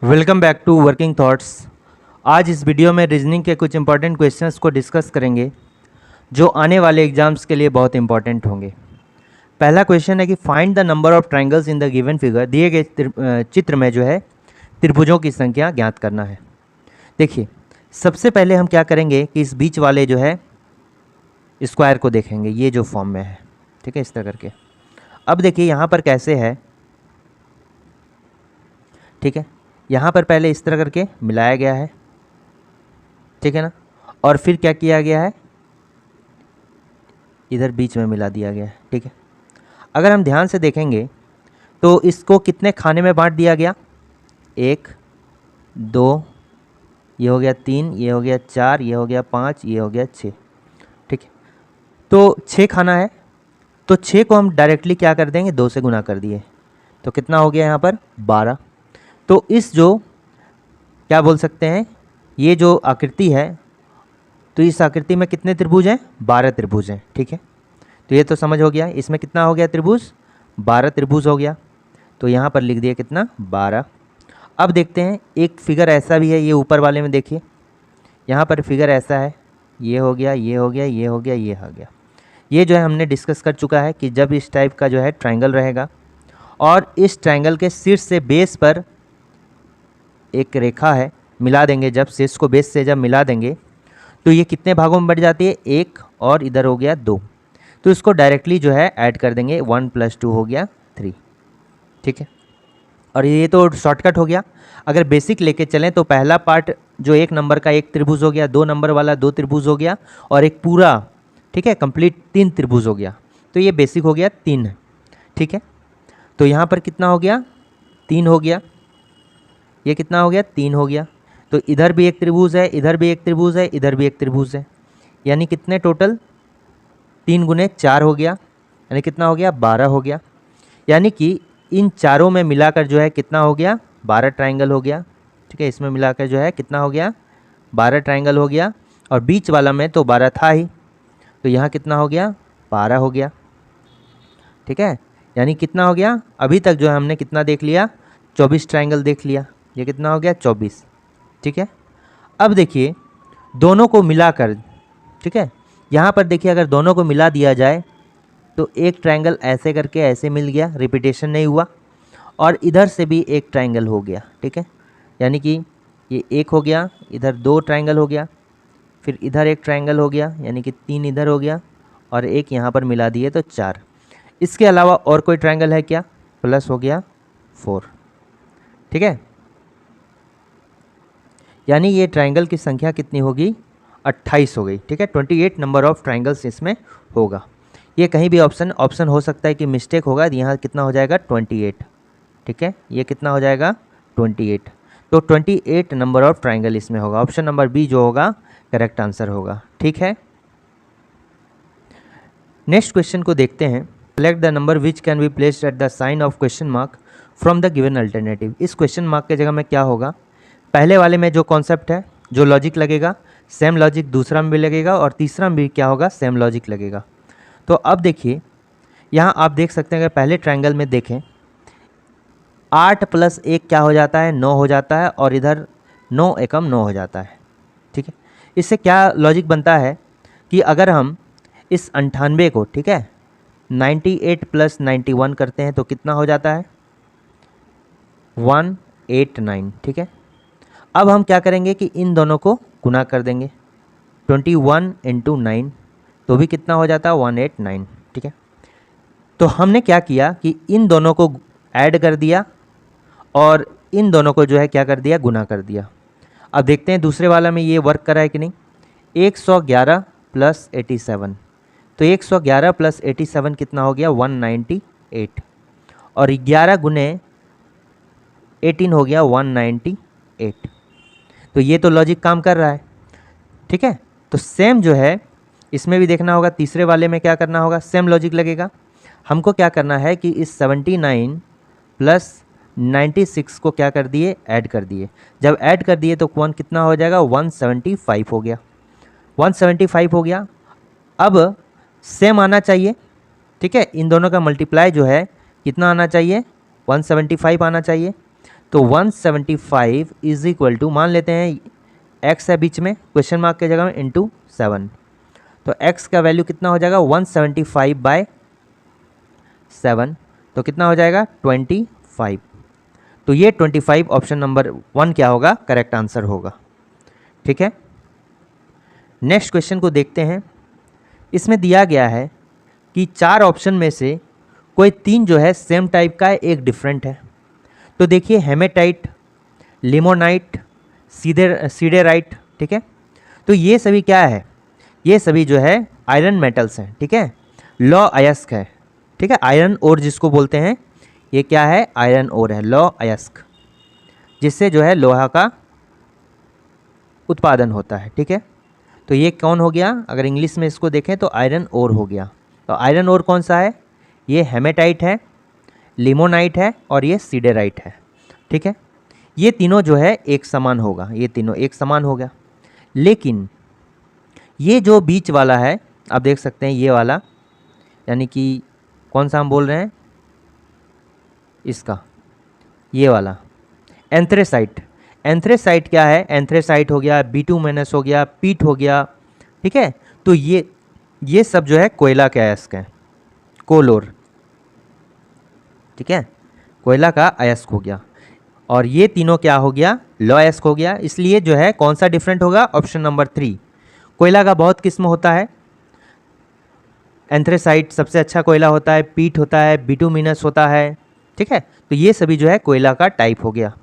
Welcome back to working thoughts. आज इस video में रीजनिंग के कुछ इंपॉर्टेंट क्वेश्चंस को डिस्कस करेंगे जो आने वाले एग्जाम्स के लिए बहुत इंपॉर्टेंट होंगे। पहला क्वेश्चन है कि find the number of triangles in the given figure. दिए गए चित्र में जो है त्रिभुजों की संख्या ज्ञात करना है। देखिए, सबसे पहले हम क्या करेंगे कि इस बीच वाले जो है स्क्वायर को देखेंगे, ये जो फॉर्म में है, ठीक है, इस तरह करके। अब देखिए यहाँ पर कैसे है, ठीक है, यहाँ पर पहले इस तरह करके मिलाया गया है, ठीक है ना, और फिर क्या किया गया है, इधर बीच में मिला दिया गया है, ठीक है। अगर हम ध्यान से देखेंगे तो इसको कितने खाने में बांट दिया गया, 1 2, ये हो गया 3, ये हो गया 4, ये हो गया 5, ये हो गया 6, ठीक है। तो 6 खाना है, तो 6 को हम डायरेक्टली क्या कर देंगे, 2 से गुना कर दिए, तो कितना हो गया यहाँ पर 12। तो इस जो क्या बोल सकते हैं, ये जो आकृति है, तो इस आकृति में कितने त्रिभुज हैं, 12 त्रिभुज हैं, ठीक है। तो ये तो समझ हो गया, इसमें कितना हो गया त्रिभुज, 12 त्रिभुज हो गया। तो यहाँ पर लिख दिया कितना, 12। अब देखते हैं एक फिगर ऐसा भी है, ये ऊपर वाले में देखिए, यहाँ पर फिगर ऐसा है, ये हो गया, ये हो गया, ये हो गया, ये हो गया। ये जो है हमने डिस्कस कर चुका है कि जब इस टाइप का जो है ट्रायंगल रहेगा और इस ट्रायंगल के शीर्ष से बेस पर एक रेखा है, मिला देंगे, जब शीर्ष को बेस से जब मिला देंगे तो ये कितने भागों में बढ़ जाती है, 1, और इधर हो गया 2। तो इसको डायरेक्टली जो है ऐड कर देंगे, 1 + 2 हो गया 3, ठीक है। और ये तो शॉर्टकट हो गया। अगर बेसिक लेके चलें तो पहला पार्ट जो 1 नंबर का 1 त्रिभुज हो गया, 2 नंबर वाला 2 त्रिभुज हो गया, और एक पूरा, ठीक है, कंप्लीट 3 त्रिभुज हो गया। तो ये बेसिक हो गया 3, ठीक है। तो यहाँ पर कितना हो गया, 3 हो गया, ये कितना हो गया, 3 हो गया। तो इधर भी एक त्रिभुज है, इधर भी एक त्रिभुज है, इधर भी एक त्रिभुज है, यानी कितने टोटल, 3 × 4 हो गया, यानी कितना हो गया, 12 हो गया। यानी कि इन चारों में मिलाकर जो है कितना हो गया, 12 ट्रायंगल हो गया, ठीक है। इसमें मिलाकर जो है कितना हो गया, 12 ट्रायंगल हो गया, और बीच वाला में तो 12 था ही, तो यहाँ कितना हो गया, 12 हो गया, ठीक है। यानी कितना हो गया, अभी तक जो है हमने कितना देख लिया, 24 ट्रायंगल देख लिया। ये कितना हो गया, 24, ठीक है। अब देखिए दोनों को मिलाकर, ठीक है, यहाँ पर देखिए अगर दोनों को मिला दिया जाए तो एक ट्रायंगल ऐसे करके ऐसे मिल गया, रिपीटेशन नहीं हुआ, और इधर से भी एक ट्रायंगल हो गया, ठीक है। यानी कि ये 1 हो गया, इधर 2 ट्रायंगल हो गया, फिर इधर एक ट्रायंगल हो गया, यानी कि 3 इधर हो गया, और एक यहाँ पर मिला दिए तो 4। इसके अलावा और कोई ट्रायंगल है क्या, प्लस हो गया 4, ठीक है। यानी ये ट्रायंगल की संख्या कितनी होगी, 28 हो गई, ठीक है। 28 नंबर ऑफ ट्रायंगल्स इसमें होगा। ये कहीं भी ऑप्शन हो सकता है कि मिस्टेक होगा, यहाँ कितना हो जाएगा, 28, ठीक है। ये कितना हो जाएगा, 28। तो 28 नंबर ऑफ ट्रायंगल इसमें होगा। ऑप्शन नंबर बी जो होगा करेक्ट आंसर होगा, ठीक है। नेक्स्ट क्वेश्चन को देखते हैं। Select the number which can be placed at the sign of question mark from the given alternative. इस क्वेश्चन मार्क के जगह में क्या होगा, पहले वाले में जो कॉन्सेप्ट है, जो लॉजिक लगेगा, सेम लॉजिक दूसरा में भी लगेगा, और तीसरा में भी क्या होगा, सेम लॉजिक लगेगा। तो अब देखिए यहाँ आप देख सकते हैं, अगर पहले ट्रायंगल में देखें, 8 + 1 क्या हो जाता है, 9 हो जाता है, और इधर 9 एकम 9 हो जाता है, ठीक है। इससे क्या लॉजिक बनता है कि अगर हम इस 98 को, ठीक है, 98 + 91 करते हैं तो कितना हो जाता है, 189, ठीक है। अब हम क्या करेंगे कि इन दोनों को गुना कर देंगे, 21 × 9, तो भी कितना हो जाता है, 189, ठीक है। तो हमने क्या किया कि इन दोनों को ऐड कर दिया और इन दोनों को जो है क्या कर दिया, गुना कर दिया। अब देखते हैं दूसरे वाला में ये वर्क करा है कि नहीं। 111 + 87, तो 111 + 87 कितना हो गया, 198, और 11 × 18 हो गया 198। तो ये तो लॉजिक काम कर रहा है, ठीक है। तो सेम जो है इसमें भी देखना होगा, तीसरे वाले में क्या करना होगा, सेम लॉजिक लगेगा। हमको क्या करना है कि इस 79 + 96 को क्या कर दिए, ऐड कर दिए। जब ऐड कर दिए तो कौन कितना हो जाएगा, 175 हो गया, 175 हो गया। अब सेम आना चाहिए, ठीक है, इन दोनों का मल्टीप्लाई जो है कितना आना चाहिए, 175 आना चाहिए। तो 175 इज इक्वल टू, मान लेते हैं x है बीच में क्वेश्चन मार्क के जगह में, इंटू 7, तो x का वैल्यू कितना हो जाएगा 175/7, तो कितना हो जाएगा 25। तो ये 25 ऑप्शन नंबर 1 क्या होगा, करेक्ट आंसर होगा। ठीक है, नेक्स्ट क्वेश्चन को देखते हैं। इसमें दिया गया है कि 4 ऑप्शन में से कोई 3 जो है सेम टाइप का है, एक डिफरेंट है। तो देखिए हेमेटाइट, लिमोनाइट, सीडेराइट, ठीक है, तो ये सभी क्या है, ये सभी जो है आयरन मेटल्स हैं। ठीक है, लौ अयस्क है। ठीक है, आयरन ओर जिसको बोलते हैं, ये क्या है, आयरन ओर है, लौ अयस्क, जिससे जो है लोहा का उत्पादन होता है। ठीक है, तो ये कौन हो गया, अगर इंग्लिश में इसको देखें तो आयरन ओर हो गया। तो आयरन ओर कौन सा है, ये हेमेटाइट है, लिमोनाइट है और ये सीडेराइट है। ठीक है, ये तीनों जो है एक समान होगा, ये तीनों एक समान हो गया। लेकिन ये जो बीच वाला है, आप देख सकते हैं ये वाला, यानी कि कौन सा हम बोल रहे हैं इसका, ये वाला एंथ्रेसाइट। एंथ्रेसाइट क्या है, एंथ्रेसाइट हो गया, बिटुमिनस हो गया, पीट हो गया। ठीक है, तो ये सब जो है कोयला के अयस्क हैं, कोलोर। ठीक है, कोयला का अयस्क हो गया, और ये तीनों क्या हो गया, लौ अयस्क हो गया। इसलिए जो है कौन सा डिफरेंट होगा, ऑप्शन नंबर 3। कोयला का बहुत किस्म होता है, एंथ्रेसाइट सबसे अच्छा कोयला होता है, पीट होता है, बिटुमिनस होता है। ठीक है, तो ये सभी जो है कोयला का टाइप हो गया।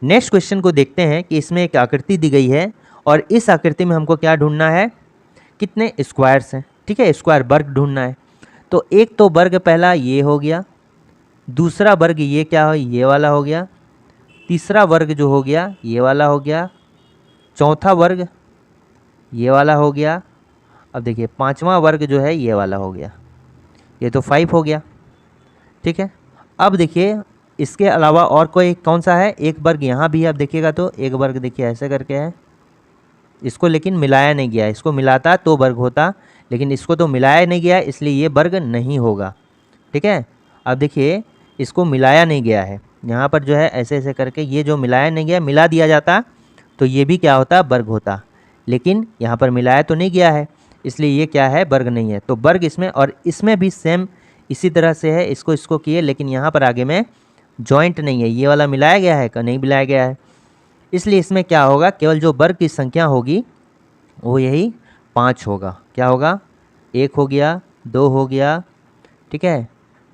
नेक्स्ट क्वेश्चन को देखते हैं कि इसमें एक आकृति दी गई है, और इस आकृति में हमको क्या ढूंढना है, कितने स्क्वायर्स हैं। ठीक है, स्क्वायर वर्ग ढूंढना है। तो एक तो वर्ग पहला ये हो गया, दूसरा वर्ग ये क्या हो, ये वाला हो गया, तीसरा वर्ग जो हो गया ये वाला हो गया, चौथा वर्ग ये वाला हो गया, अब देखिए पांचवा वर्ग जो है ये वाला हो गया, ये तो 5 हो गया। ठीक है, अब देखिए इसके अलावा और कोई कौन सा है, एक वर्ग यहाँ भी आप देखिएगा तो एक वर्ग देखिए ऐसे करके है, इसको लेकिन मिलाया नहीं गया, इसको मिलाता तो वर्ग होता, लेकिन इसको तो मिलाया नहीं गया इसलिए ये वर्ग नहीं होगा। ठीक है, अब देखिए इसको मिलाया नहीं गया है, यहाँ पर जो है ऐसे ऐसे करके ये जो मिलाया नहीं गया, मिला दिया जाता तो ये भी क्या होता, वर्ग होता, लेकिन यहाँ पर मिलाया तो नहीं गया है इसलिए ये क्या है, वर्ग नहीं है। तो वर्ग इसमें, और इसमें भी सेम इसी तरह से है, इसको किए, लेकिन यहाँ पर आगे में जॉइंट नहीं है, ये वाला मिलाया गया है का नहीं मिलाया गया है, इसलिए इसमें क्या होगा, केवल जो वर्ग की संख्या होगी वो यही 5 होगा। क्या होगा, 1 हो गया, 2 हो गया, ठीक है,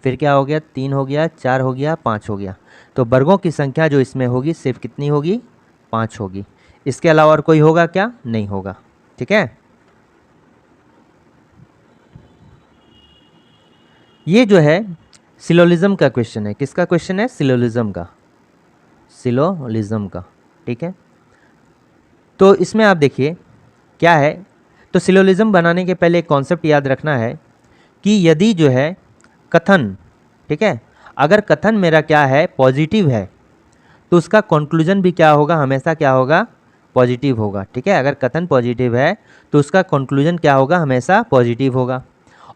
फिर क्या हो गया, 3 हो गया, 4 हो गया, 5 हो गया। तो वर्गों की संख्या जो इसमें होगी सिर्फ कितनी होगी, 5 होगी। इसके अलावा और कोई होगा क्या, नहीं होगा। ठीक है, ये जो है सिलोलिज्म का क्वेश्चन है, किसका क्वेश्चन है, सिलोलिज्म का, सिलोलिज्म का। ठीक है, तो इसमें आप देखिए क्या है, तो सिलोलिज्म बनाने के पहले एक कॉन्सेप्ट याद रखना है कि यदि जो है कथन, ठीक है, अगर कथन मेरा क्या है, पॉजिटिव है, तो उसका कंक्लूजन भी क्या होगा, हमेशा क्या होगा, पॉजिटिव होगा। ठीक है, अगर कथन पॉजिटिव है तो उसका कंक्लूजन क्या होगा, हमेशा पॉजिटिव होगा,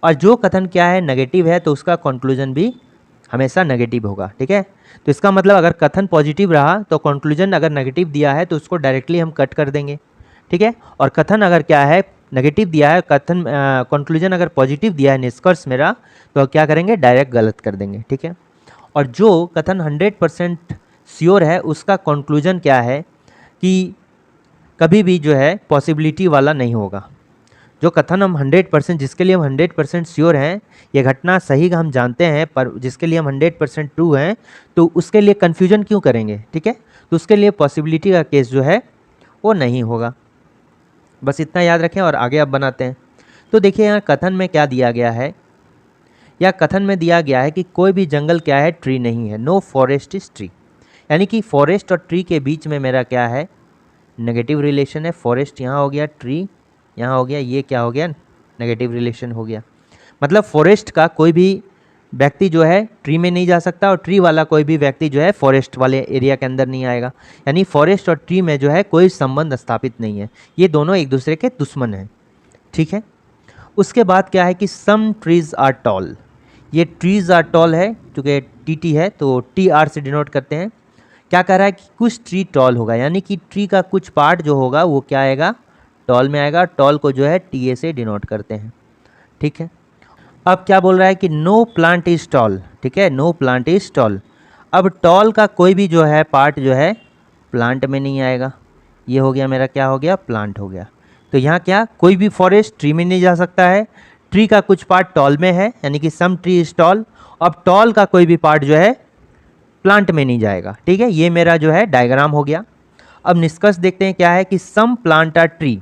और जो कथन क्या है, नेगेटिव है, तो उसका कंक्लूजन भी हमेशा नेगेटिव होगा। ठीक है, तो इसका मतलब अगर कथन पॉजिटिव रहा तो कंक्लूजन अगर नेगेटिव दिया है तो उसको डायरेक्टली हम कट कर देंगे। ठीक है, और कथन अगर क्या है, नेगेटिव दिया है, कथन कंक्लूजन अगर पॉजिटिव दिया है, निष्कर्ष मेरा, तो क्या करेंगे, डायरेक्ट गलत कर देंगे। ठीक है, और जो कथन 100% श्योर है उसका कंक्लूजन क्या है कि कभी भी जो है पॉसिबिलिटी वाला नहीं होगा। जो कथन हम 100%, जिसके लिए हम 100% श्योर हैं, ये घटना सही हम जानते हैं, पर जिसके लिए हम 100% ट्रू हैं, तो उसके लिए कन्फ्यूजन क्यों करेंगे। ठीक है, तो उसके लिए पॉसिबिलिटी का केस जो है वो नहीं होगा। बस इतना याद रखें और आगे अब बनाते हैं। तो देखिए यहाँ कथन में क्या दिया गया है, या कथन में दिया गया है कि कोई भी जंगल क्या है, ट्री नहीं है, नो फॉरेस्ट इज ट्री, यानी कि फॉरेस्ट और ट्री के बीच में मेरा क्या है, नेगेटिव रिलेशन है। फॉरेस्ट यहाँ हो गया, ट्री यहाँ हो गया, ये क्या हो गया, नेगेटिव रिलेशन हो गया। मतलब फॉरेस्ट का कोई भी व्यक्ति जो है ट्री में नहीं जा सकता, और ट्री वाला कोई भी व्यक्ति जो है फॉरेस्ट वाले एरिया के अंदर नहीं आएगा, यानी फॉरेस्ट और ट्री में जो है कोई संबंध स्थापित नहीं है, ये दोनों एक दूसरे के दुश्मन हैं। ठीक है, उसके बाद क्या है कि सम ट्रीज आर टॉल, ये ट्रीज आर टॉल है, चूँकि टी है तो टी आर से डिनोट करते हैं क्या कह रहा है कि कुछ ट्री टॉल होगा, यानी कि ट्री का कुछ पार्ट जो होगा वो क्या आएगा, टॉल में आएगा। टॉल को जो है TA से डिनोट करते हैं, ठीक है। अब क्या बोल रहा है कि नो प्लांट इज टॉल, ठीक है, नो प्लांट इज टॉल। अब टॉल का कोई भी जो है पार्ट जो है प्लांट में नहीं आएगा। ये हो गया मेरा, क्या हो गया, प्लांट हो गया। तो यहाँ क्या, कोई भी फॉरेस्ट ट्री में नहीं जा सकता है। ट्री का कुछ पार्ट टॉल में है, यानी कि सम ट्री इज टॉल। अब टॉल का कोई भी पार्ट जो है प्लांट में नहीं जाएगा, ठीक है। ये मेरा जो है डायग्राम हो गया। अब निष्कर्ष देखते हैं क्या है कि some plant are tree,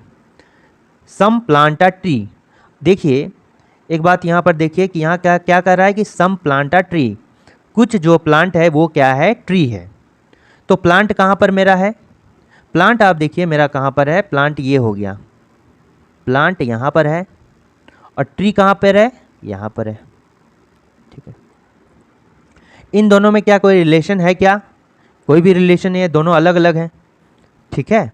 some plant are tree. देखिए एक बात यहाँ पर देखिए कि यहाँ क्या क्या कर रहा है कि सम प्लांट आर ट्री, कुछ जो प्लांट है वो क्या है, ट्री है। तो प्लांट कहाँ पर मेरा है, प्लांट आप देखिए मेरा कहाँ पर है, प्लांट ये हो गया, प्लांट यहाँ पर है और ट्री कहाँ पर है, यहाँ पर है, ठीक है। इन दोनों में क्या कोई रिलेशन है क्या, कोई भी रिलेशन नहीं है, दोनों अलग अलग हैं, ठीक है।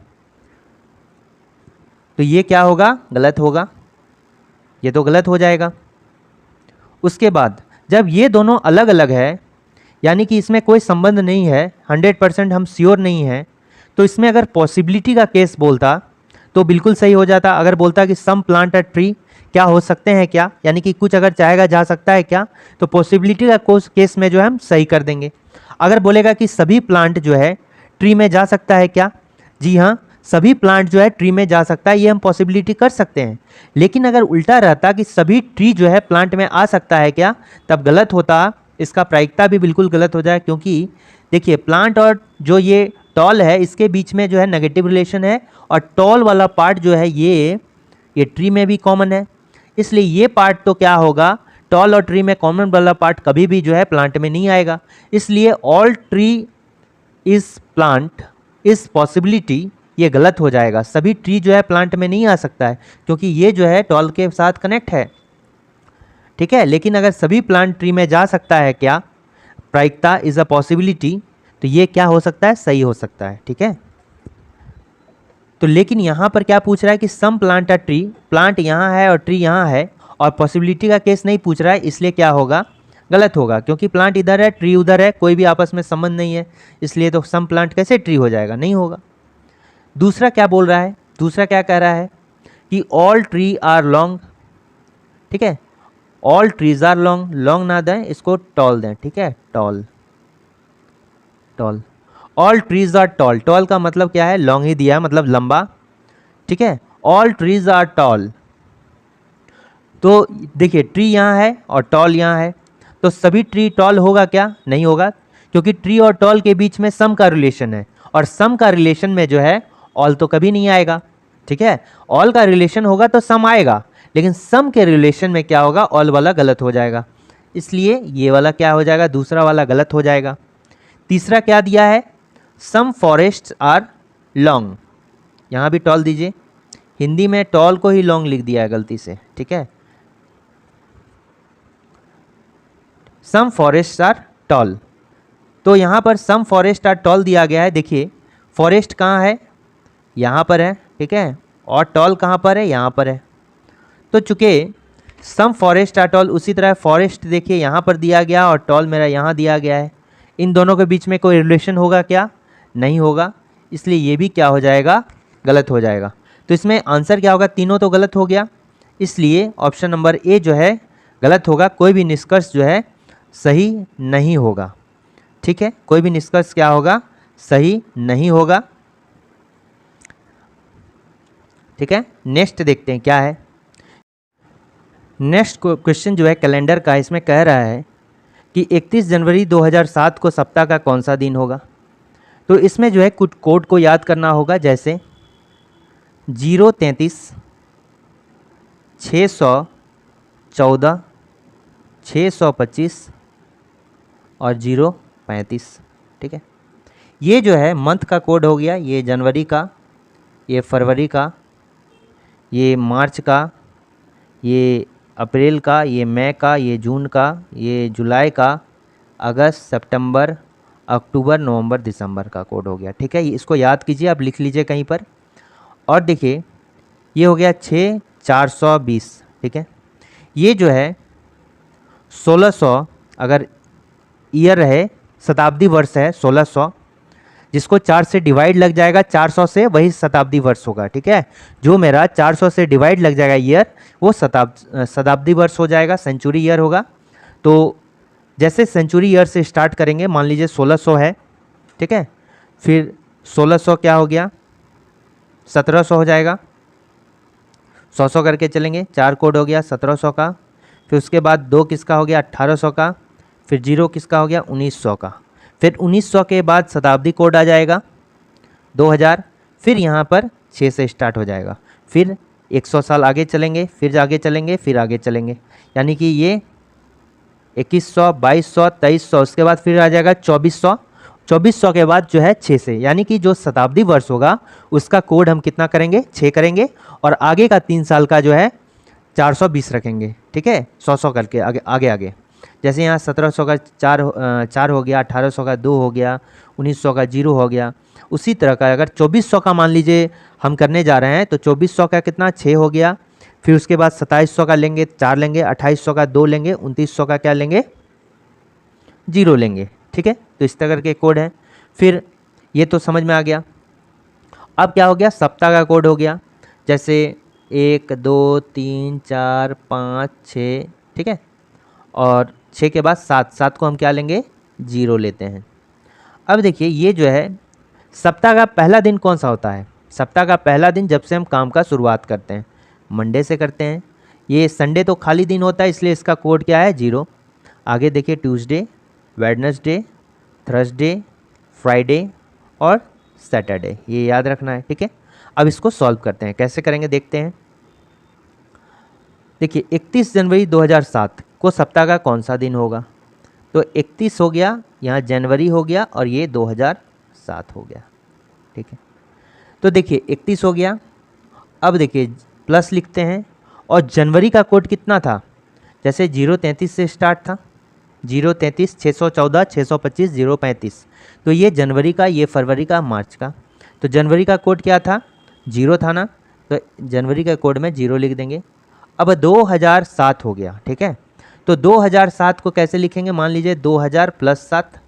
तो ये क्या होगा, गलत होगा, ये तो गलत हो जाएगा। उसके बाद जब ये दोनों अलग अलग है, यानी कि इसमें कोई संबंध नहीं है, 100% हम श्योर नहीं हैं, तो इसमें अगर पॉसिबिलिटी का केस बोलता तो बिल्कुल सही हो जाता। अगर बोलता कि सम प्लांट आर ट्री, क्या हो सकते हैं क्या, यानी कि कुछ अगर चाहेगा जा सकता है क्या, तो पॉसिबिलिटी का केस में जो है हम सही कर देंगे। अगर बोलेगा कि सभी प्लांट जो है ट्री में जा सकता है क्या, जी हाँ, सभी प्लांट जो है ट्री में जा सकता है, ये हम पॉसिबिलिटी कर सकते हैं। लेकिन अगर उल्टा रहता कि सभी ट्री जो है प्लांट में आ सकता है क्या, तब गलत होता, इसका प्रायिकता भी बिल्कुल गलत हो जाए। क्योंकि देखिए प्लांट और जो ये टॉल है इसके बीच में जो है नेगेटिव रिलेशन है, और टॉल वाला पार्ट जो है ये ट्री में भी कॉमन है, इसलिए ये पार्ट तो क्या होगा, टॉल और ट्री में कॉमन वाला पार्ट कभी भी जो है प्लांट में नहीं आएगा। इसलिए all tree is plant is possibility, ये गलत हो जाएगा। सभी ट्री जो है प्लांट में नहीं आ सकता है, क्योंकि ये जो है टॉल के साथ कनेक्ट है, ठीक है। लेकिन अगर सभी प्लांट ट्री में जा सकता है क्या, प्रायिकता इज अ पॉसिबिलिटी, तो ये क्या हो सकता है, सही हो सकता है, ठीक है। तो लेकिन यहाँ पर क्या पूछ रहा है कि some plant are tree, plant यहाँ है और ट्री यहाँ है, और पॉसिबिलिटी का केस नहीं पूछ रहा है, इसलिए क्या होगा, गलत होगा। क्योंकि प्लांट इधर है, ट्री उधर है, कोई भी आपस में संबंध नहीं है, इसलिए तो सम प्लांट कैसे ट्री हो जाएगा, नहीं होगा। दूसरा क्या बोल रहा है, दूसरा क्या कह रहा है कि ऑल ट्री आर लॉन्ग, ठीक है, all trees are long, long ना दें, इसको टॉल दें, ठीक है, tall, tall, all trees are tall, tall का मतलब क्या है, लॉन्ग ही दिया है, मतलब लंबा, ठीक है। ऑल ट्रीज आर टॉल, तो देखिए ट्री यहाँ है और टॉल यहाँ है, तो सभी ट्री टॉल होगा क्या, नहीं होगा, क्योंकि ट्री और टॉल के बीच में सम का रिलेशन है, और सम का रिलेशन में जो है ऑल तो कभी नहीं आएगा, ठीक है। ऑल का रिलेशन होगा तो सम आएगा, लेकिन सम के रिलेशन में क्या होगा, ऑल वाला गलत हो जाएगा, इसलिए ये वाला क्या हो जाएगा, दूसरा वाला गलत हो जाएगा। तीसरा क्या दिया है, सम फॉरेस्ट आर लॉन्ग, यहाँ भी टॉल दीजिए, हिंदी में टॉल को ही लॉन्ग लिख दिया है गलती से, ठीक है। सम फॉरेस्ट आर टॉल, तो यहाँ पर सम फॉरेस्ट आर टॉल दिया गया है। देखिए फॉरेस्ट कहाँ है, यहाँ पर है, ठीक है, और टॉल कहाँ पर है, यहाँ पर है। तो चूँकि सम फॉरेस्ट आर टॉल, उसी तरह फॉरेस्ट देखिए यहाँ पर दिया गया और टॉल मेरा यहाँ दिया गया है, इन दोनों के बीच में कोई रिलेशन होगा क्या, नहीं होगा, इसलिए ये भी क्या हो जाएगा, गलत हो जाएगा। तो इसमें आंसर क्या होगा, तीनों तो गलत हो गया, इसलिए ऑप्शन नंबर ए जो है गलत होगा, कोई भी निष्कर्ष जो है सही नहीं होगा, ठीक है, कोई भी निष्कर्ष क्या होगा, सही नहीं होगा, ठीक है। नेक्स्ट देखते हैं क्या है। नेक्स्ट क्वेश्चन जो है कैलेंडर का, इसमें कह रहा है कि 31 जनवरी 2007 को सप्ताह का कौन सा दिन होगा। तो इसमें जो है कुछ कोड को याद करना होगा, जैसे 033 614 625 और 035, ठीक है। ये जो है मंथ का कोड हो गया, ये जनवरी का, ये फरवरी का, ये मार्च का, ये अप्रैल का, ये मई का, ये जून का, ये जुलाई का, अगस्त, सितंबर, अक्टूबर, नवंबर, दिसंबर का कोड हो गया, ठीक है। इसको याद कीजिए, आप लिख लीजिए कहीं पर। और देखिए ये हो गया 6420, ठीक है। ये जो है 1600 अगर ईयर है, शताब्दी वर्ष है 1600, जिसको 4 से डिवाइड लग जाएगा 400 से, वही शताब्दी वर्ष होगा। ठीक है, जो मेरा 400 से डिवाइड लग जाएगा ईयर, वो शताब्दी वर्ष हो जाएगा, सेंचुरी ईयर होगा। तो जैसे सेंचुरी ईयर से स्टार्ट करेंगे, मान लीजिए 1600 है, ठीक है, फिर 1600 क्या हो गया, 1700 हो जाएगा, 100 करके चलेंगे, 4 कोड हो गया 1700 का, फिर उसके बाद 2 किसका हो गया 1800 का, फिर 0 किसका हो गया 1900 का, फिर 1900 के बाद शताब्दी कोड आ जाएगा 2000, फिर यहाँ पर 6 से स्टार्ट हो जाएगा, फिर 100 साल आगे चलेंगे, फिर आगे चलेंगे, फिर आगे चलेंगे, यानी कि ये 2100, 2200, 2300, उसके बाद फिर आ जाएगा 2400, 2400 के बाद जो है 6 से, यानी कि जो शताब्दी वर्ष होगा उसका कोड हम कितना करेंगे 6 करेंगे, और आगे का 3 साल का जो है 420 रखेंगे। ठीक है, 100 करके आगे आगे आगे, जैसे यहाँ 1700 का 4 हो गया, 1800 का 2 हो गया, 1900 का 0 हो गया। उसी तरह का अगर 2400 का मान लीजिए हम करने जा रहे हैं, तो 2400 का कितना 6 हो गया, फिर उसके बाद 2700 का लेंगे 4 लेंगे, 2800 का 2 लेंगे, 2900 का क्या लेंगे 0 लेंगे। ठीक है, तो इस तरह के कोड हैं। फिर ये तो समझ में आ गया। अब क्या हो गया, सप्ताह का कोड हो गया, जैसे 1 2 3 4 5 6, ठीक है, और 6 के बाद 7 को हम क्या लेंगे 0 लेते हैं। अब देखिए ये जो है सप्ताह का पहला दिन कौन सा होता है, सप्ताह का पहला दिन जब से हम काम का शुरुआत करते हैं मंडे से करते हैं। ये संडे तो खाली दिन होता है, इसलिए इसका कोड क्या है 0। आगे देखिए ट्यूसडे, वेडनेसडे, थर्सडे, फ्राइडे और सैटरडे, ये याद रखना है। ठीक है, अब इसको सॉल्व करते हैं, कैसे करेंगे देखते हैं। देखिए 31 जनवरी 2007 को सप्ताह का कौन सा दिन होगा, तो 31 हो गया, यहाँ जनवरी हो गया और ये 2007 हो गया। ठीक है, तो देखिए 31 हो गया, अब देखिए प्लस लिखते हैं, और जनवरी का कोड कितना था, जैसे 033 से स्टार्ट था, 033, 614, 625, 035, तो ये जनवरी का, ये फरवरी का, मार्च का। तो जनवरी का कोड क्या था 0 था ना, तो जनवरी का कोड में 0 लिख देंगे। अब 2007 हो गया। ठीक है, तो 2007 को कैसे लिखेंगे, मान लीजिए 2000 + 7,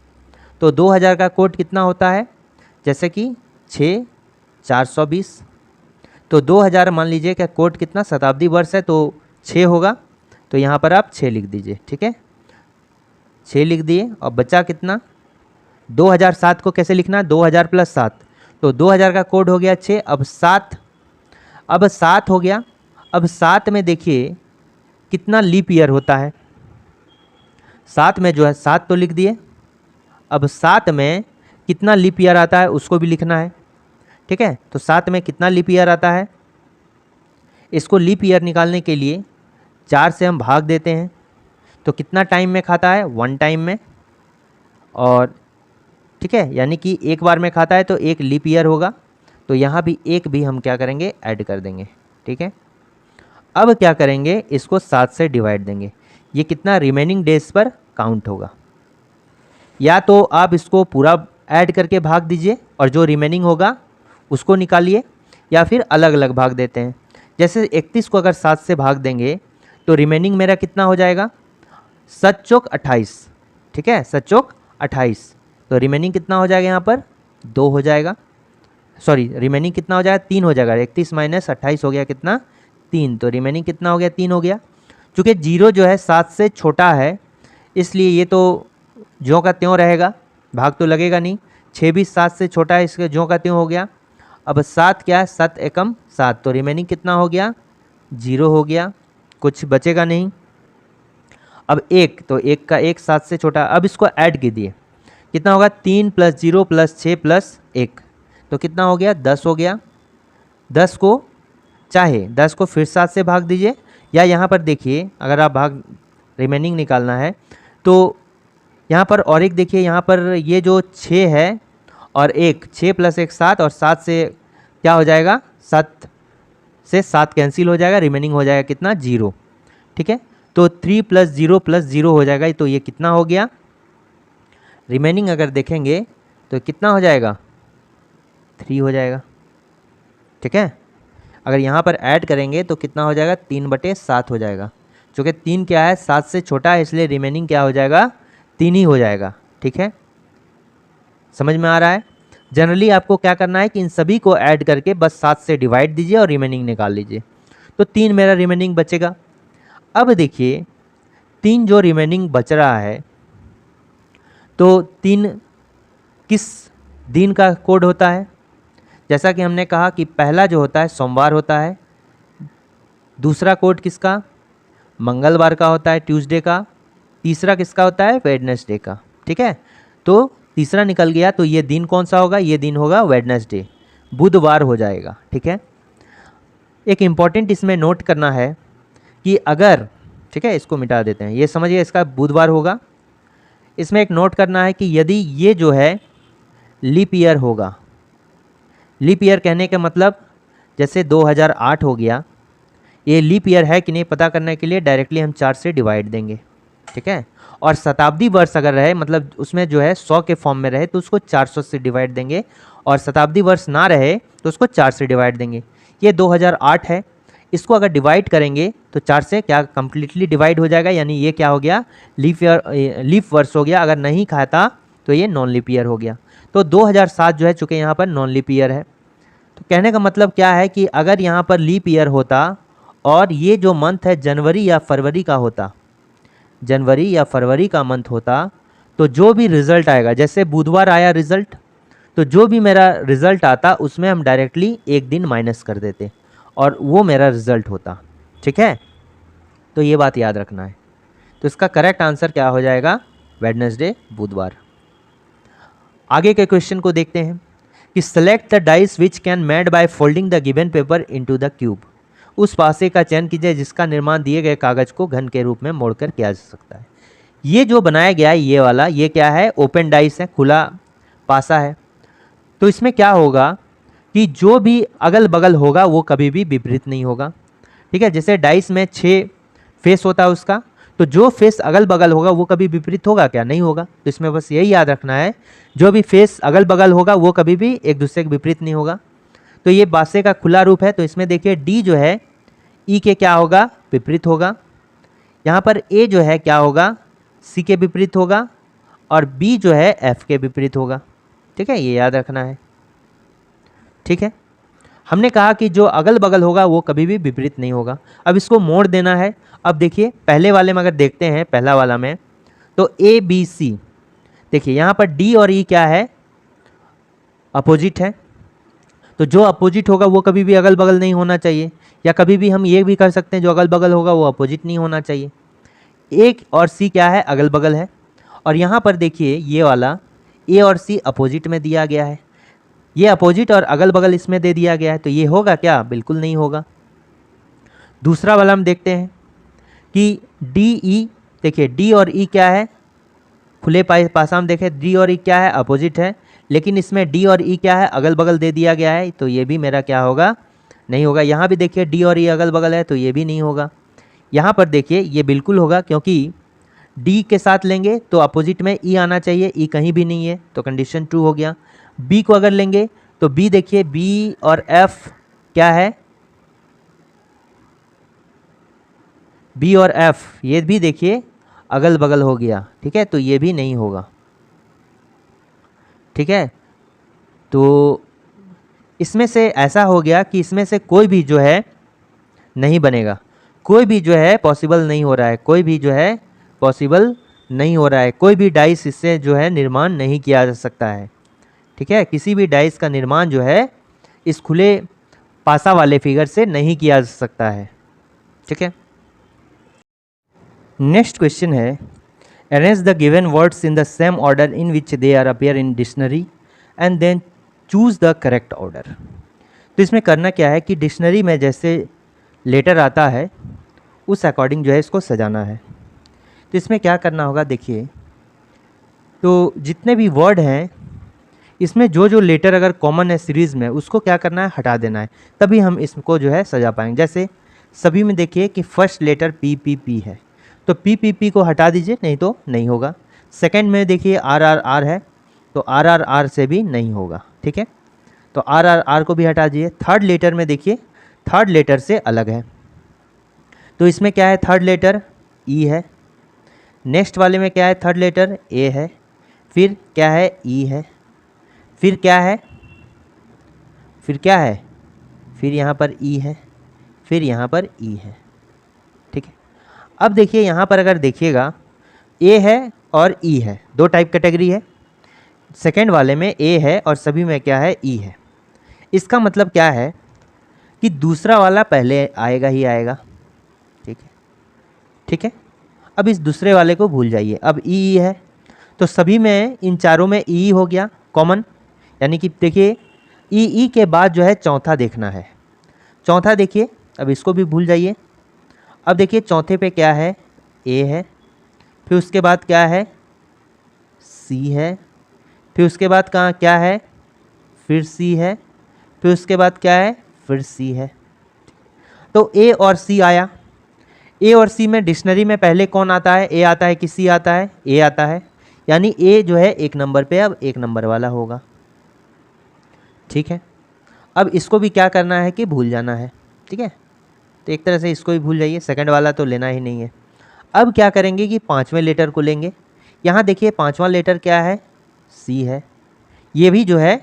तो 2000 का कोड कितना होता है, जैसे कि 6 420, तो 2000 मान लीजिए क्या कोड कितना शताब्दी वर्ष है, तो 6 होगा, तो यहाँ पर आप 6 लिख दीजिए। ठीक है, 6 लिख दिए, और बचा कितना 2007 को कैसे लिखना, 2000 + 7, तो 2000 का कोड हो गया 6, अब 7 हो गया। अब 7 में देखिए कितना लीप ईयर होता है, 7 में जो है 7 तो लिख दिए, अब 7 में कितना लीप ईयर आता है उसको भी लिखना है। ठीक है, तो 7 में कितना लीप ईयर आता है, इसको लीप ईयर निकालने के लिए 4 से हम भाग देते हैं, तो कितना टाइम में खाता है 1 टाइम में, और ठीक है, यानी कि एक बार में खाता है तो 1 लीप ईयर होगा, तो यहाँ भी 1 भी हम क्या करेंगे ऐड कर देंगे। ठीक है, अब क्या करेंगे, इसको 7 से डिवाइड देंगे, ये कितना रिमेनिंग डेज पर काउंट होगा। या तो आप इसको पूरा ऐड करके भाग दीजिए और जो रिमेनिंग होगा उसको निकालिए, या फिर अलग अलग भाग देते हैं। जैसे 31 को अगर 7 से भाग देंगे तो रिमेनिंग मेरा कितना हो जाएगा, 7 चौक 28। ठीक है, 7 चौक 28, तो रिमेनिंग कितना हो जाएगा, यहाँ पर 2 हो जाएगा, सॉरी रिमेनिंग कितना हो जाएगा 3 हो जाएगा, 31 - 28 हो गया कितना 3, तो रिमेनिंग कितना हो गया 3 हो गया। चूँकि 0 जो है 7 से छोटा है, इसलिए ये तो ज्यों का त्यों रहेगा, भाग तो लगेगा नहीं। 6 भी 7 से छोटा है, इसके ज्यों का त्यों हो गया। अब 7 क्या है, 7 एकम 7, तो रिमेनिंग कितना हो गया 0 हो गया, कुछ बचेगा नहीं। अब 1, तो 1 का 1 7 से छोटा, अब इसको ऐड कीजिए, कितना होगा 3 + 0 + 6 + 1, तो कितना हो गया 10 हो गया। 10 को फिर 7 से भाग दीजिए, या यहाँ पर देखिए अगर आप भाग रिमेनिंग निकालना है तो यहाँ पर और एक देखिए, यहाँ पर ये जो 6 है और 1, 6 + 1 7, और 7 से क्या हो जाएगा 7 से 7 कैंसिल हो जाएगा, रिमेनिंग हो जाएगा कितना 0। ठीक है, तो 3 + 0 + 0 हो जाएगा, तो ये कितना हो गया, रिमेनिंग अगर देखेंगे तो कितना हो जाएगा 3 हो जाएगा। ठीक है, अगर यहाँ पर ऐड करेंगे तो कितना हो जाएगा 3/7 हो जाएगा, चूँकि 3 क्या है 7 से छोटा है, इसलिए रिमेनिंग क्या हो जाएगा 3 ही हो जाएगा। ठीक है, समझ में आ रहा है। जनरली आपको क्या करना है कि इन सभी को ऐड करके बस 7 से डिवाइड दीजिए और रिमेनिंग निकाल लीजिए। तो 3 मेरा रिमेनिंग बचेगा। अब देखिए 3 जो रिमेनिंग बच रहा है, तो 3 किस दिन का कोड होता है? जैसा कि हमने कहा कि पहला जो होता है सोमवार होता है, दूसरा कोड किसका? मंगलवार का होता है, ट्यूसडे का, तीसरा किसका होता है? वेडनेसडे का। ठीक है, तो तीसरा निकल गया, तो ये दिन कौन सा होगा? ये दिन होगा वेडनेसडे, बुधवार हो जाएगा। ठीक है, एक इम्पॉर्टेंट इसमें नोट करना है कि अगर, ठीक है इसको मिटा देते हैं, ये समझिए इसका बुधवार होगा। इसमें एक नोट करना है कि यदि ये जो है लीप ईयर होगा, लीप ईयर कहने का मतलब जैसे 2008 हो गया, ये लीप ईयर है कि नहीं पता करने के लिए डायरेक्टली हम 4 से डिवाइड देंगे। ठीक है, और शताब्दी वर्ष अगर रहे, मतलब उसमें जो है 100 के फॉर्म में रहे, तो उसको 400 से डिवाइड देंगे, और शताब्दी वर्ष ना रहे तो उसको 4 से डिवाइड देंगे। ये 2008 है, इसको अगर डिवाइड करेंगे तो 4 से क्या कम्प्लीटली डिवाइड हो जाएगा, यानी ये क्या हो गया? लीप ईयर, लीप वर्ष हो गया। अगर नहीं खाता तो ये नॉन लीप ईयर हो गया। तो 2007 जो है चूँकि यहाँ पर नॉन लीप ईयर है, तो कहने का मतलब क्या है कि अगर यहाँ पर लीप ईयर होता और ये जो मंथ है जनवरी या फरवरी का होता, जनवरी या फरवरी का मंथ होता, तो जो भी रिज़ल्ट आएगा, जैसे बुधवार आया रिज़ल्ट, तो जो भी मेरा रिज़ल्ट आता उसमें हम डायरेक्टली एक दिन माइनस कर देते और वो मेरा रिज़ल्ट होता। ठीक है, तो ये बात याद रखना है। तो इसका करेक्ट आंसर क्या हो जाएगा? वेडनेसडे, बुधवार। आगे के क्वेश्चन को देखते हैं कि select the dice which can made by folding the given paper into the cube. उस पासे का चयन कीजिए जिसका निर्माण दिए गए कागज को घन के रूप में मोड़कर किया जा सकता है। ये जो बनाया गया है ये वाला, ये क्या है? ओपन डाइस है, खुला पासा है। तो इसमें क्या होगा कि जो भी अगल बगल होगा वो कभी भी विपरीत नहीं होगा। ठीक है, जैसे डाइस में 6 फेस होता है उसका, तो जो फेस अगल बगल होगा वो कभी विपरीत होगा क्या? नहीं होगा। तो इसमें बस यही याद रखना है, जो भी फेस अगल बगल होगा वो कभी भी एक दूसरे के विपरीत नहीं होगा। तो ये बासे का खुला रूप है, तो इसमें देखिए डी जो है ई के क्या होगा? विपरीत होगा। यहाँ पर ए जो है क्या होगा? सी के विपरीत होगा, और बी जो है एफ के विपरीत होगा। ठीक है, ये याद रखना है। ठीक है, हमने कहा कि जो अगल बगल होगा वो कभी भी विपरीत नहीं होगा। अब इसको मोड़ देना है। अब देखिए पहले वाले में अगर देखते हैं, पहला वाला में, तो ए बी सी, देखिए यहाँ पर डी और ई क्या है? अपोजिट है। तो जो अपोजिट होगा वो कभी भी अगल बगल नहीं होना चाहिए, या कभी भी हम ये भी कर सकते हैं जो अगल बगल होगा वो अपोजिट नहीं होना चाहिए। ए और सी क्या है? अगल बगल है। और यहाँ पर देखिए ये वाला ए और सी अपोजिट में दिया गया है, ये अपोजिट और अगल बगल इसमें दे दिया गया है, तो ये होगा क्या? बिल्कुल नहीं होगा। दूसरा वाला हम देखते हैं कि डी ई, देखिए डी और ई क्या है? खुले पासा में देखें डी और ई क्या है? अपोजिट है, लेकिन इसमें डी और ई क्या है? अगल बगल दे दिया गया है, तो ये भी मेरा क्या होगा? नहीं होगा। यहाँ भी देखिए डी और ई अगल बगल है, तो ये भी नहीं होगा। यहाँ पर देखिए ये बिल्कुल होगा, क्योंकि डी के साथ लेंगे तो अपोजिट में ई आना चाहिए, ई कहीं भी नहीं है, तो कंडीशन ट्रू हो गया। बी को अगर लेंगे तो बी देखिए बी और एफ क्या है? बी और एफ ये भी देखिए अगल बगल हो गया। ठीक है, तो ये भी नहीं होगा। ठीक है, तो इसमें से ऐसा हो गया कि इसमें से कोई भी जो है नहीं बनेगा, कोई भी जो है पॉसिबल नहीं हो रहा है, कोई भी जो है पॉसिबल नहीं हो रहा है, कोई भी डाइस इससे जो है निर्माण नहीं किया जा सकता है। ठीक है, किसी भी डाइस का निर्माण जो है इस खुले पासा वाले फिगर से नहीं किया जा सकता है। ठीक है, नेक्स्ट क्वेश्चन है arrange the given words in the same order in which they are appear in dictionary and then choose the correct order. तो इसमें करना क्या है कि डिक्शनरी में जैसे लेटर आता है उस अकॉर्डिंग जो है इसको सजाना है। तो इसमें क्या करना होगा, देखिए तो जितने भी वर्ड हैं इसमें जो जो लेटर अगर कॉमन है सीरीज़ में उसको क्या करना है? हटा देना है, तभी हम इसको जो है सजा पाएंगे। जैसे सभी में देखिए कि first letter P P P है, तो पी पी पी को हटा दीजिए, नहीं तो नहीं होगा। सेकंड में देखिए आर आर आर है, तो आर आर आर से भी नहीं होगा। ठीक है, तो आर आर आर को भी हटा दीजिए। थर्ड लेटर में देखिए थर्ड लेटर से अलग है, तो इसमें क्या है? थर्ड लेटर ई है। नेक्स्ट वाले में क्या है? थर्ड लेटर ए है, फिर क्या है? ई है। फिर क्या है, फिर क्या है, फिर यहाँ पर ई है, फिर यहाँ पर ई है। ठीक है, अब देखिए यहाँ पर अगर देखिएगा ए है और ई है, दो टाइप कैटेगरी है। सेकेंड वाले में ए है और सभी में क्या है, ई है। इसका मतलब क्या है कि दूसरा वाला पहले आएगा ही आएगा। ठीक है, ठीक है। अब इस दूसरे वाले को भूल जाइए, अब ई है तो सभी में इन चारों में ई हो गया कॉमन, यानी कि देखिए ई के बाद जो है चौथा देखना है। चौथा देखिए, अब इसको भी भूल जाइए। अब देखिए चौथे पे क्या है, ए है, फिर उसके बाद क्या है, सी है, फिर उसके बाद कहाँ क्या है, फिर सी है, फिर उसके बाद क्या है, फिर सी है। तो ए और सी आया। ए और सी में डिक्शनरी में पहले कौन आता है, ए आता है कि सी आता है, ए आता है, यानी ए जो है एक नंबर पे अब एक नंबर वाला होगा। ठीक है, अब इसको भी क्या करना है कि भूल जाना है। ठीक है, तो एक तरह से इसको भी भूल जाइए, सेकंड वाला तो लेना ही नहीं है। अब क्या करेंगे कि पांचवें लेटर को लेंगे। यहाँ देखिए पांचवा लेटर क्या है, सी है। ये भी जो है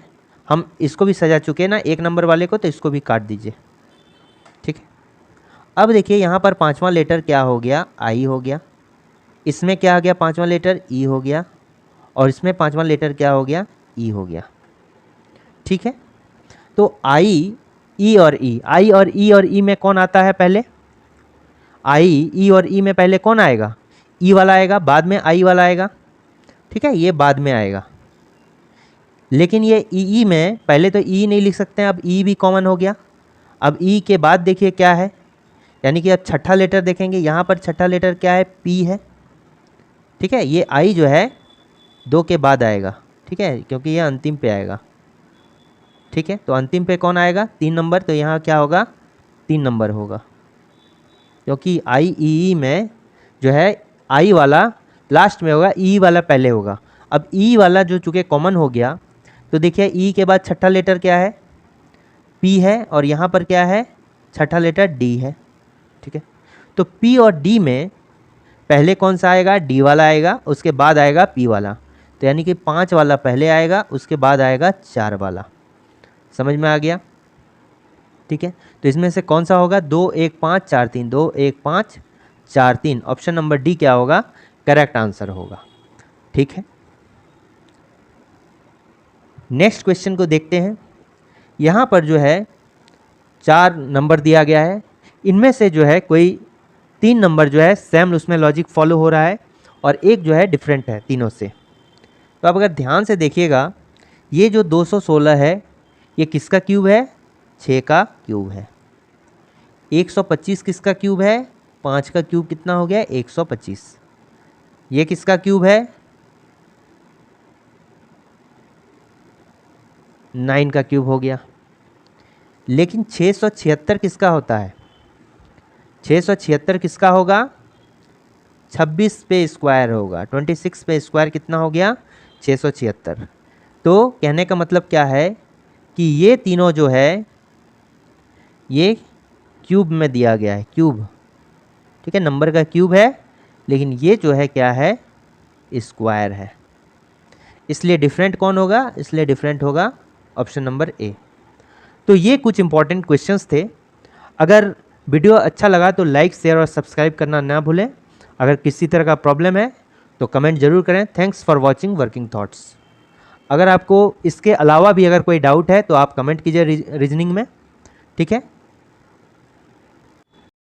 हम इसको भी सजा चुके हैं ना एक नंबर वाले को, तो इसको भी काट दीजिए। ठीक है, अब देखिए यहाँ पर पांचवा लेटर क्या हो गया, आई हो गया। इसमें क्या आ गया, पांचवा लेटर ई हो गया, और इसमें पांचवा लेटर क्या हो गया, ई हो गया। ठीक है, तो आई, ई और ई, आई और ई और ई में कौन आता है पहले, आई, ई और ई में पहले कौन आएगा, ई वाला आएगा, बाद में आई वाला आएगा। ठीक है, ये बाद में आएगा। लेकिन ये ई में पहले तो ई नहीं लिख सकते हैं, अब ई भी कॉमन हो गया। अब ई के बाद देखिए क्या है, यानी कि अब छठा लेटर देखेंगे, यहाँ पर छठा लेटर क्या है, पी है। ठीक है, ये आई जो है दो के बाद आएगा। ठीक है, क्योंकि ये अंतिम पे आएगा। ठीक है, तो अंतिम पे कौन आएगा, 3 नंबर, तो यहाँ क्या होगा, 3 नंबर होगा, क्योंकि आई ई में जो है आई वाला लास्ट में होगा, ई वाला पहले होगा। अब ई वाला जो चूँकि कॉमन हो गया, तो देखिए ई के बाद छठा लेटर क्या है, पी है, और यहाँ पर क्या है, छठा लेटर डी है। ठीक है, तो पी और डी में पहले कौन सा आएगा, डी वाला आएगा, उसके बाद आएगा पी वाला। तो यानी कि 5 वाला पहले आएगा, उसके बाद आएगा 4 वाला। समझ में आ गया। ठीक है, तो इसमें से कौन सा होगा, 2 1 5 4 3, 2 1 5 4 3, ऑप्शन नंबर डी क्या होगा, करेक्ट आंसर होगा। ठीक है, नेक्स्ट क्वेश्चन को देखते हैं। यहाँ पर जो है 4 नंबर दिया गया है, इनमें से जो है कोई 3 नंबर जो है सेम उसमें लॉजिक फॉलो हो रहा है, और एक जो है डिफरेंट है तीनों से। तो अब अगर ध्यान से देखिएगा, ये जो 216 है ये किसका क्यूब है, 6 का क्यूब है। 125 किसका क्यूब है, 5 का क्यूब कितना हो गया, 125। ये किसका क्यूब है, 9 का क्यूब हो गया। लेकिन 676 किसका होता है, 676 किसका होगा, 26 पे स्क्वायर होगा, 26 पे स्क्वायर कितना हो गया, 676। तो कहने का मतलब क्या है कि ये तीनों जो है ये क्यूब में दिया गया है, क्यूब। ठीक है, नंबर का क्यूब है, लेकिन ये जो है क्या है, स्क्वायर है, इसलिए डिफरेंट कौन होगा, इसलिए डिफरेंट होगा ऑप्शन नंबर ए। तो ये कुछ इंपॉर्टेंट क्वेश्चंस थे। अगर वीडियो अच्छा लगा तो लाइक, शेयर और सब्सक्राइब करना ना भूलें। अगर किसी तरह का प्रॉब्लम है तो कमेंट ज़रूर करें। Thanks for watching working thoughts. अगर आपको इसके अलावा भी अगर कोई डाउट है तो आप कमेंट कीजिए रीजनिंग में। ठीक है।